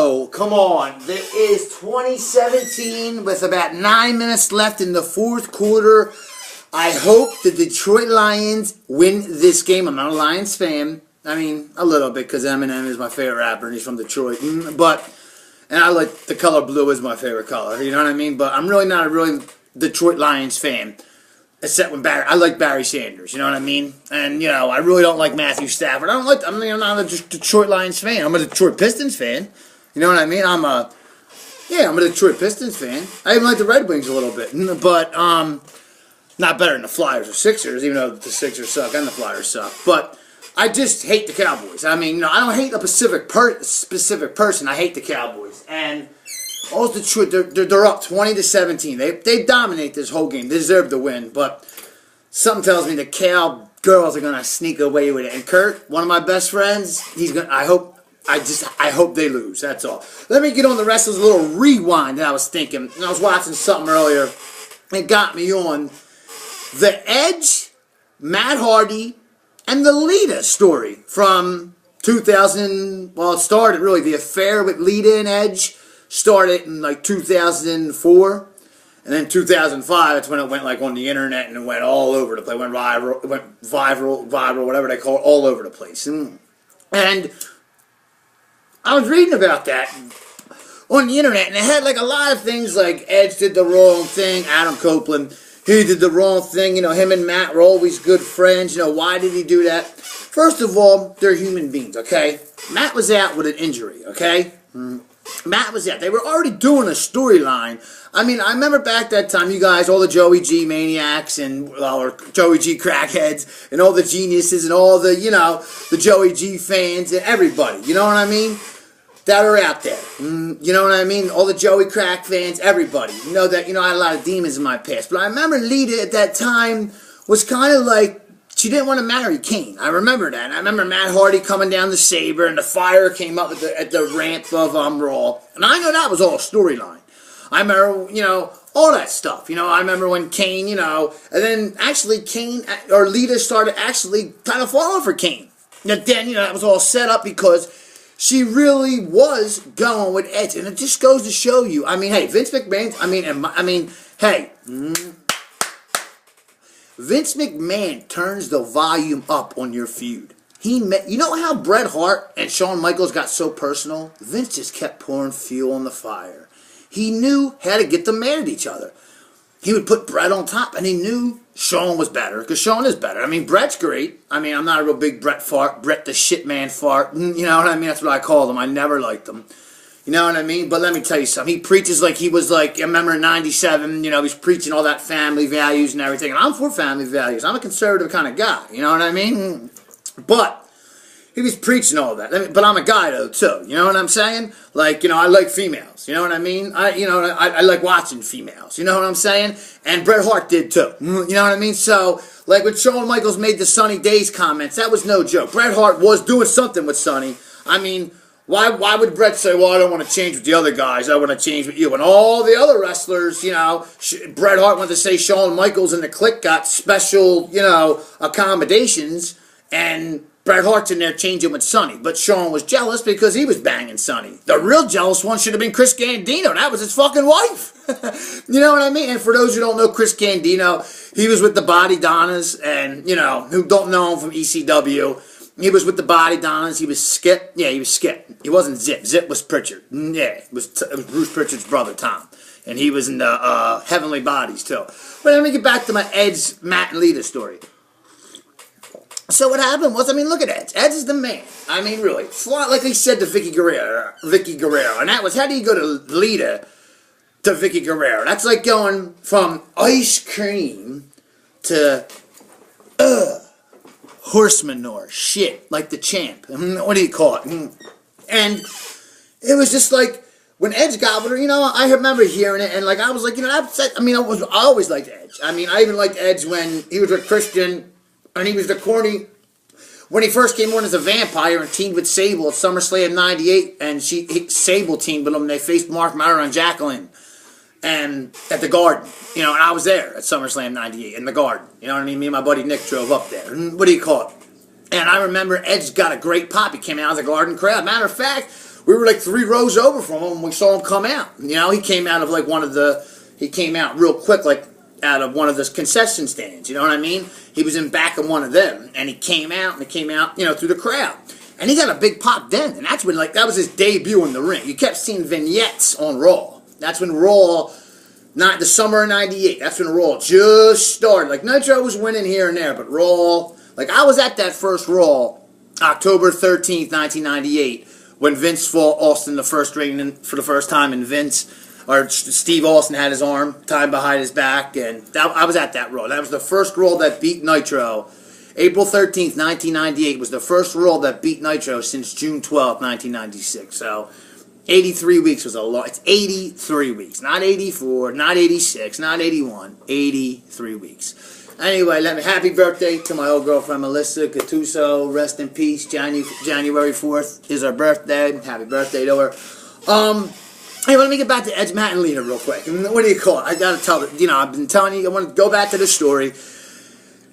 go. Come on. There is 2017 with about 9 minutes left in the fourth quarter. I hope the Detroit Lions win this game. I'm not a Lions fan. I mean, a little bit because Eminem is my favorite rapper and he's from Detroit. And I like the color blue is my favorite color. You know what I mean? But I'm really not a really Detroit Lions fan. Except when I like Barry Sanders, you know what I mean? And, I really don't like Matthew Stafford. I'm not a Detroit Lions fan. I'm a Detroit Pistons fan. You know what I mean? I'm a Detroit Pistons fan. I even like the Red Wings a little bit. But, not better than the Flyers or Sixers, even though the Sixers suck and the Flyers suck. But I just hate the Cowboys. I mean, I don't hate a specific person. I hate the Cowboys. And all Detroit, they're up 20-17. They dominate this whole game. They deserve to win, but something tells me the Cowgirls are gonna sneak away with it. And Kurt, one of my best friends, I hope they lose. That's all. Let me get on the rest of this little rewind that I was thinking. And I was watching something earlier. It got me on the Edge, Matt Hardy, and the Lita story from 2000. Well, it started really the affair with Lita and Edge. Started in like 2004, and then 2005. That's when it went like on the internet and it went all over the place. Went viral, whatever they call it, all over the place. And I was reading about that on the internet, and it had like a lot of things like Edge did the wrong thing, Adam Copeland, he did the wrong thing. Him and Matt were always good friends. Why did he do that? First of all, they're human beings. Okay, Matt was out with an injury. Okay. Matt was out. They were already doing a storyline. I mean, I remember back that time, you guys, all the Joey G maniacs or Joey G crackheads and all the geniuses and all the, the Joey G fans and everybody, you know what I mean? That are out there. You know what I mean? All the Joey crack fans, everybody. You know that, I had a lot of demons in my past. But I remember Lita at that time was kind of like, she didn't want to marry Kane. I remember that. And I remember Matt Hardy coming down the Sabre and the fire came up at the ramp of Raw. And I know that was all storyline. I remember, all that stuff. I remember when Kane, and then actually Kane or Lita started actually kind of falling for Kane. And then, that was all set up because she really was going with Edge. And it just goes to show you. I mean, hey, Vince McMahon, Vince McMahon turns the volume up on your feud. You know how Bret Hart and Shawn Michaels got so personal? Vince just kept pouring fuel on the fire. He knew how to get them mad at each other. He would put Bret on top, and he knew Shawn was better, because Shawn is better. I mean, Bret's great. I mean, I'm not a real big Bret the shit man fart. You know what I mean? That's what I call him. I never liked him. You know what I mean? But let me tell you something. He preaches like he was like, I remember in 97, he's preaching all that family values and everything. And I'm for family values. I'm a conservative kind of guy. You know what I mean? But he was preaching all that. But I'm a guy, though, too. You know what I'm saying? Like, I like females. You know what I mean? I like watching females. You know what I'm saying? And Bret Hart did, too. You know what I mean? So, like when Shawn Michaels made the Sunny Days comments, that was no joke. Bret Hart was doing something with Sunny. I mean, why would Bret say, well, I don't want to change with the other guys, I want to change with you? And all the other wrestlers, Bret Hart wanted to say Shawn Michaels and the Clique got special, accommodations, and Bret Hart's in there changing with Sonny. But Shawn was jealous because he was banging Sonny. The real jealous one should have been Chris Candido. That was his fucking wife. You know what I mean? And for those who don't know Chris Candido, he was with the Body Donnas, and, who don't know him from ECW, he was with the Body Donnas. He was Skip. Yeah, he was Skip. He wasn't Zip. Zip was Pritchard. Yeah, it was Bruce Pritchard's brother, Tom. And he was in the Heavenly Bodies, too. But let me get back to my Edge, Matt, and Lita story. So what happened was, look at Edge. Edge is the man. Really. Like he said to Vicky Guerrero. And that was, how do you go to Lita to Vicky Guerrero? That's like going from ice cream to, horse manure. Shit. Like the champ. What do you call it? And it was just like, when Edge got with her, I remember hearing it, and like I was like, I always liked Edge. I even liked Edge when he was with Christian, and he was the corny, when he first came on as a vampire and teamed with Sable at SummerSlam 98, and Sable teamed with him, and they faced Mark Myra and Jacqueline, and at the Garden, and I was there at SummerSlam 98 in the Garden, you know what I mean? Me and my buddy Nick drove up there. What do you call it? And I remember Edge got a great pop. He came out of the Garden crowd. Matter of fact, we were like 3 rows over from him when we saw him come out. You know, he came out of like he came out real quick, like out of one of the concession stands. You know what I mean? He was in back of one of them, and he came out, you know, through the crowd. And he got a big pop then, and that's when, like, that was his debut in the ring. You kept seeing vignettes on Raw. That's when Raw, not the summer of '98, that's when Raw just started. Like, Nitro was winning here and there, but Raw, like, I was at that first Raw, October 13th, 1998, when Vince fought Austin the first ring for the first time, and Steve Austin had his arm tied behind his back, and I was at that Raw. That was the first Raw that beat Nitro. April 13th, 1998 was the first Raw that beat Nitro since June 12th, 1996. So, 83 weeks was a lot. It's 83 weeks. Not 84, not 86, not 81. 83 weeks. Anyway, happy birthday to my old girlfriend, Melissa Gattuso. Rest in peace. January 4th is her birthday. Happy birthday to her. Hey, let me get back to Edge, Matt, and Lita real quick. What do you call it? I got to tell it. You know, I've been telling you, I want to go back to the story.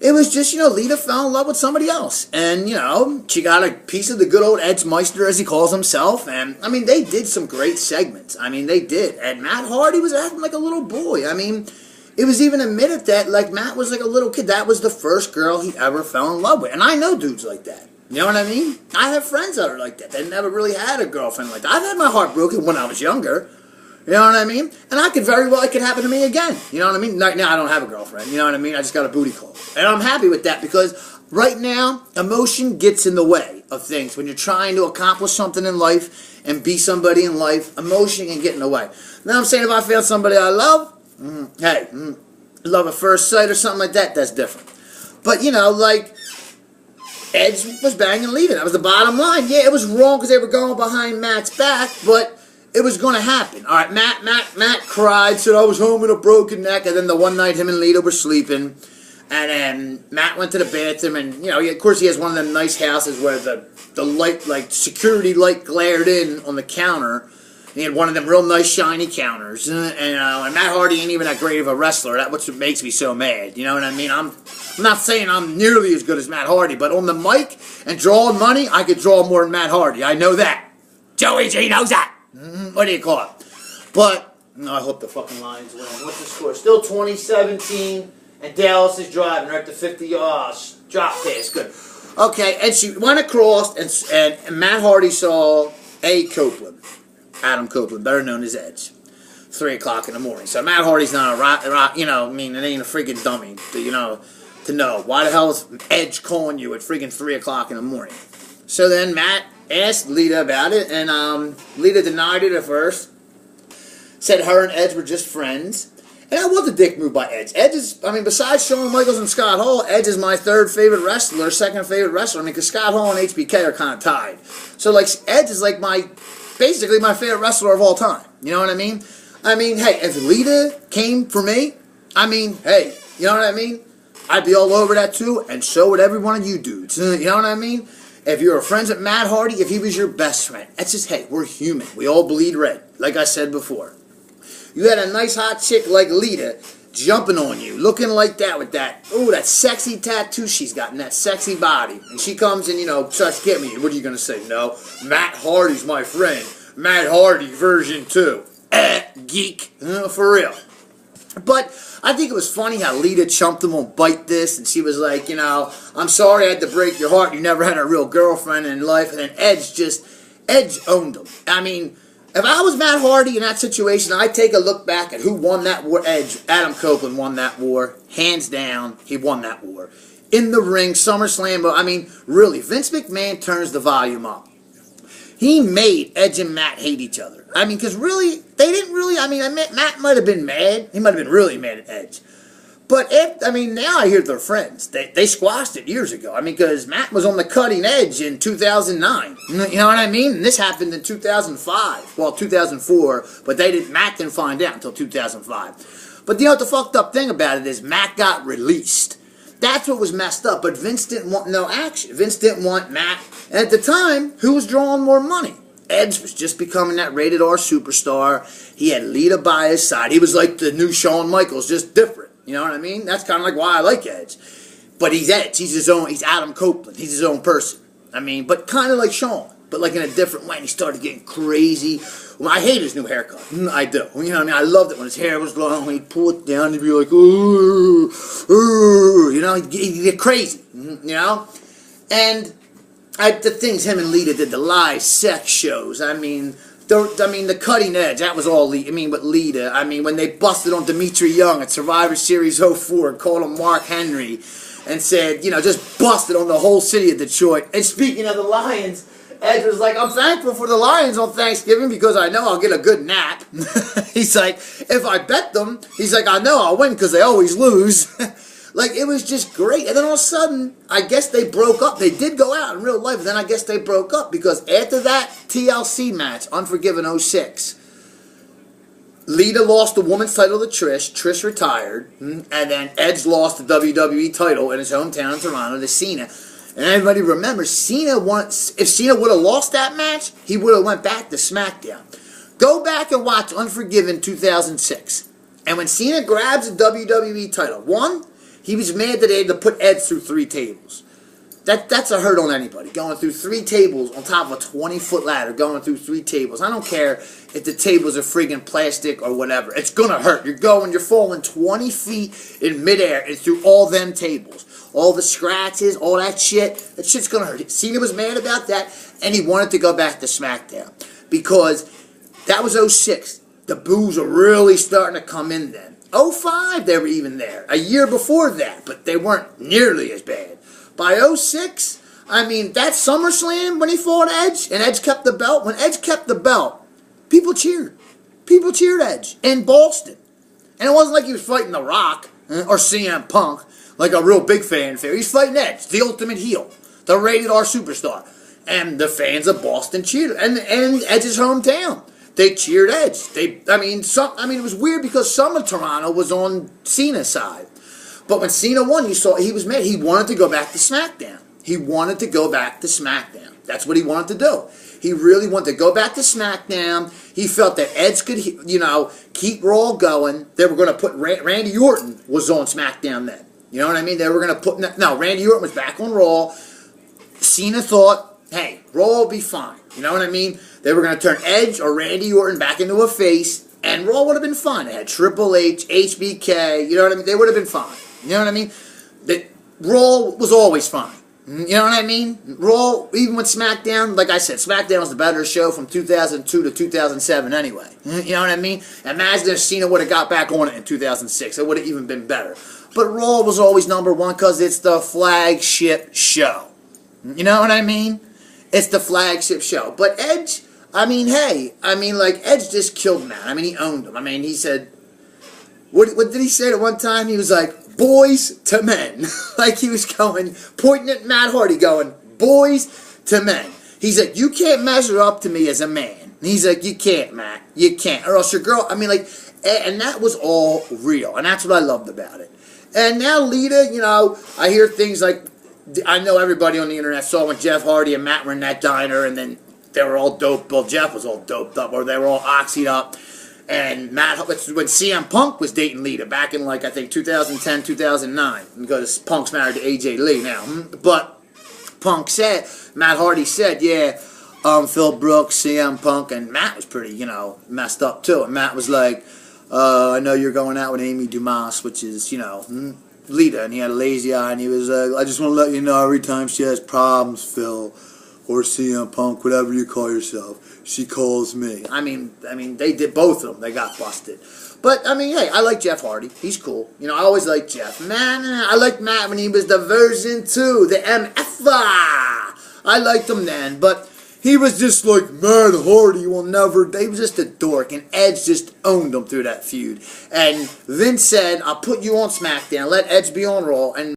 It was just, you know, Lita fell in love with somebody else. And, you know, she got a piece of the good old Edge Meister, as he calls himself. And, I mean, they did some great segments. I mean, they did. And Matt Hardy was acting like a little boy. I mean, it was even admitted that, like, Matt was like a little kid. That was the first girl he ever fell in love with. And I know dudes like that. You know what I mean? I have friends that are like that. They never really had a girlfriend like that. I've had my heart broken when I was younger. You know what I mean? And it could happen to me again. You know what I mean? Right now, I don't have a girlfriend. You know what I mean? I just got a booty call. And I'm happy with that because right now, emotion gets in the way of things. When you're trying to accomplish something in life and be somebody in life, emotion can get in the way. Now, I'm saying if I feel somebody I love, love at first sight or something like that, that's different. But, you know, like, Edge was banging Lita. That was the bottom line. Yeah, it was wrong because they were going behind Matt's back, but it was going to happen. All right, Matt cried, said I was home with a broken neck, and then the one night him and Lita were sleeping, and then Matt went to the bathroom, and, you know, of course he has one of them nice houses where the light, like, security light glared in on the counter. He had one of them real nice shiny counters, and Matt Hardy ain't even that great of a wrestler. That's what makes me so mad. You know what I mean? I'm not saying I'm nearly as good as Matt Hardy, but on the mic and drawing money, I could draw more than Matt Hardy. I know that. Joey G knows that. What do you call it? But, no, I hope the fucking Lions win. What's the score? Still 2017, and Dallas is driving right to 50 yards. Drop pass, good. Okay, and she went across, and Matt Hardy saw Adam Copeland, better known as Edge, 3 o'clock in the morning. So Matt Hardy's not you know, I mean, it ain't a freaking dummy, to know. Why the hell is Edge calling you at freaking 3 o'clock in the morning? So then Matt asked Lita about it, and Lita denied it at first. Said her and Edge were just friends. And that was a dick move by Edge. Edge is, I mean, besides Shawn Michaels and Scott Hall, Edge is my third favorite wrestler, second favorite wrestler. I mean, because Scott Hall and HBK are kind of tied. So, like, Edge is like basically my favorite wrestler of all time. You know what I mean? I mean, hey, if Lita came for me, I mean, hey, you know what I mean? I'd be all over that too, and so would every one of you dudes. You know what I mean? If you were friends with Matt Hardy, if he was your best friend, that's just, hey, we're human. We all bleed red, like I said before. You had a nice hot chick like Lita jumping on you, looking like that with that sexy tattoo she's got and that sexy body. And she comes and, you know, starts getting me. What are you going to say? No, Matt Hardy's my friend. Matt Hardy version 2. Geek. For real. But I think it was funny how Lita chumped him on Bite This, and she was like, you know, I'm sorry I had to break your heart. You never had a real girlfriend in life. And then Edge owned him. I mean, if I was Matt Hardy in that situation, I'd take a look back at who won that war. Edge. Adam Copeland won that war. Hands down, he won that war. In the ring, SummerSlam, but I mean, really, Vince McMahon turns the volume up. He made Edge and Matt hate each other. I mean, because really, they didn't really, I mean, Matt might have been mad. He might have been really mad at Edge. But, now I hear they're friends. They squashed it years ago. I mean, because Matt was on the cutting edge in 2009. You know what I mean? And this happened in 2005. Well, 2004. But Matt didn't find out until 2005. But you know what the fucked up thing about it is? Matt got released. That's what was messed up. But Vince didn't want no action. Vince didn't want Matt. And at the time, who was drawing more money? Edge was just becoming that rated R superstar. He had Lita by his side. He was like the new Shawn Michaels, just different. You know what I mean? That's kind of like why I like Edge. But he's Edge. He's his own. He's Adam Copeland. He's his own person. I mean, but kind of like Shawn. but like in a different way. And he started getting crazy. Well, I hate his new haircut. I do. You know what I mean? I loved it when his hair was long. When he'd pull it down, he'd be like, ooh, ooh. You know, he'd get crazy. You know? And the things him and Lita did, the live sex shows. I mean, the cutting edge, that was all Lita. I mean, with Lita. I mean, when they busted on Dimitri Young at Survivor Series '04 and called him Mark Henry and said, you know, just busted on the whole city of Detroit. And speaking of the Lions, Edge was like, I'm thankful for the Lions on Thanksgiving because I know I'll get a good nap. He's like, if I bet them, he's like, I know I'll win because they always lose. Like, it was just great. And then all of a sudden, I guess they broke up. They did go out in real life, but then I guess they broke up because after that TLC match, Unforgiven '06, Lita lost the women's title to Trish. Trish retired. And then Edge lost the WWE title in his hometown in Toronto to Cena. And everybody remembers, Cena won. If Cena would have lost that match, he would have went back to SmackDown. Go back and watch Unforgiven 2006. And when Cena grabs the WWE title, one, he was mad that they had to put Edge through 3 tables. That's a hurt on anybody. Going through 3 tables on top of a 20-foot ladder, going through 3 tables. I don't care if the tables are friggin' plastic or whatever. It's gonna hurt. You're falling 20 feet in midair and through all them tables. All the scratches, all that shit. That shit's gonna hurt. Cena was mad about that, and he wanted to go back to SmackDown. Because that was '06. The boos were really starting to come in then. '05, they were even there. A year before that, but they weren't nearly as bad. By '06, I mean, that SummerSlam when he fought Edge, and Edge kept the belt, when Edge kept the belt, people cheered. People cheered Edge in Boston. And it wasn't like he was fighting The Rock or CM Punk, like a real big fanfare. He's fighting Edge, the ultimate heel, the rated R superstar. And the fans of Boston cheered. And Edge's hometown. They cheered Edge. It was weird because some of Toronto was on Cena's side. But when Cena won, you saw he was mad. He wanted to go back to SmackDown. He wanted to go back to SmackDown. That's what he wanted to do. He really wanted to go back to SmackDown. He felt that Edge could, keep Raw going. They were going to put Randy Orton was on SmackDown then. You know what I mean? They were going to put... No, Randy Orton was back on Raw. Cena thought, hey, Raw will be fine. You know what I mean? They were going to turn Edge or Randy Orton back into a face, and Raw would have been fine. They had Triple H, HBK, you know what I mean? They would have been fine. You know what I mean? Raw was always fine. You know what I mean? Raw, even with SmackDown, like I said, SmackDown was the better show from 2002 to 2007 anyway. You know what I mean? Imagine if Cena would have got back on it in 2006. It would have even been better. But Raw was always number one because it's the flagship show. You know what I mean? It's the flagship show. But Edge, Edge just killed Matt. I mean, he owned him. I mean, he said, what did he say at one time? He was like, boys to men. Like he was pointing at Matt Hardy going, boys to men. He's like, you can't measure up to me as a man. And he's like, you can't, Matt. You can't. Or else your girl, and that was all real. And that's what I loved about it. And now Lita, I hear things like, I know everybody on the internet saw when Jeff Hardy and Matt were in that diner and then they were all doped. Well, Jeff was all doped up or they were all oxyed up. And Matt, when CM Punk was dating Lita back in, 2010, 2009, because Punk's married to AJ Lee now. But Matt Hardy said, yeah, Phil Brooks, CM Punk, and Matt was pretty, messed up too. And Matt was like, I know you're going out with Amy Dumas, which is, Lita, and he had a lazy eye, and he was like, I just want to let you know every time she has problems, Phil, or CM Punk, whatever you call yourself, she calls me. I mean, they did both of them. They got busted. But, hey, I like Jeff Hardy. He's cool. I always liked Jeff. Man, I liked Matt when he was the version 2, the MF. I liked him then, but he was just like, Matt Hardy will never... He was just a dork, and Edge just owned him through that feud. And Vince said, I'll put you on SmackDown, let Edge be on Raw, and